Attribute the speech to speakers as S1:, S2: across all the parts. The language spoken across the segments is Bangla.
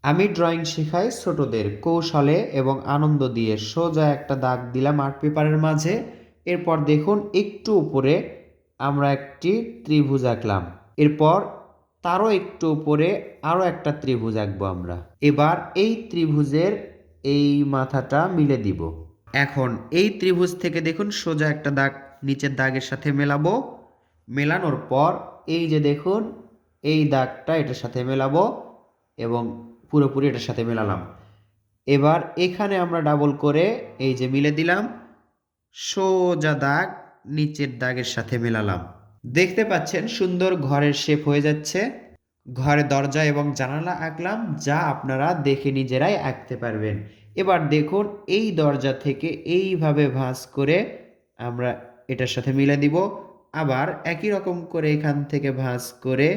S1: আমি ড্রয়িং শেখাই ছোটদের কৌশলে এবং আনন্দ দিয়ে। সোজা একটা দাগ দিলাম আর্ট পেপারের মাঝে। এরপর দেখুন একটু উপরে আমরা একটি ত্রিভুজ আঁকলাম। এরপর তারও একটু উপরে আরও একটা ত্রিভুজ আঁকবো আমরা। এবার এই ত্রিভুজের এই মাথাটা মিলে দিব। এখন এই ত্রিভুজ থেকে দেখুন সোজা একটা দাগ নিচের দাগের সাথে মেলাবো। মেলানোর পর এই যে দেখুন এই দাগটা এটার সাথে মেলাবো এবং পুরোপুরি এটার সাথে মেলালাম। এবার এখানে আমরা ডাবল করে এই যে মিলে দিলাম, সোজা দাগ নিচের দাগের সাথে মেলালাম। দেখতে পাচ্ছেন সুন্দর ঘরের শেপ হয়ে যাচ্ছে। ঘরে দরজা এবং জানালা আঁকলাম, যা আপনারা দেখে নিজেরাই আঁকতে পারবেন। এবার দেখুন এই দরজা থেকে এইভাবে ভাঁজ করে আমরা এটার সাথে মিলে দিব। আবার একই রকম করে এখান থেকে ভাঁজ করে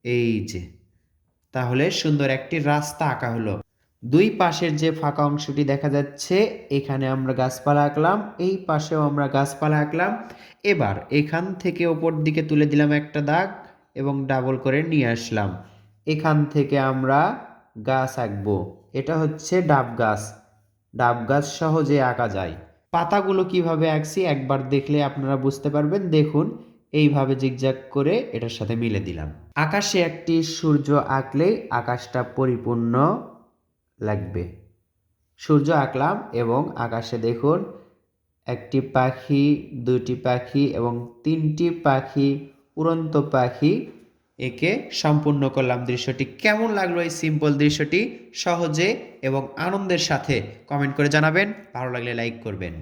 S1: এই যে, তাহলে সুন্দর একটি রাস্তা আঁকা হলো। দুই পাশের যে ফাঁকা অংশটি দেখা যাচ্ছে এখানে আমরা গাছপালা আঁকলাম, এই পাশেও আমরা গাছপালা আঁকলাম। এবার এখান থেকে ওপর দিকে তুলে দিলাম একটা দাগ এবং ডাবল করে নিয়ে আসলাম। এখান থেকে আমরা গাছ আঁকবো। এটা হচ্ছে ডাব গাছ। ডাব গাছ সহজে আঁকা যায়। পাতাগুলো কিভাবে আঁকছি একবার দেখলে আপনারা বুঝতে পারবেন। দেখুন এইভাবে জিগজ্যাগ করে এটার সাথে মিলে দিলাম। আকাশে একটি সূর্য আঁকলেই আকাশটা পরিপূর্ণ লাগবে। সূর্য আঁকলাম এবং আকাশে দেখুন একটি পাখি, দুটি পাখি এবং তিনটি পাখি, উড়ন্ত পাখি একে সম্পূর্ণ করলাম। দৃশ্যটি কেমন লাগলো? এই সিম্পল দৃশ্যটি সহজে এবং আনন্দের সাথে কমেন্ট করে জানাবেন। ভালো লাগলে লাইক করবেন।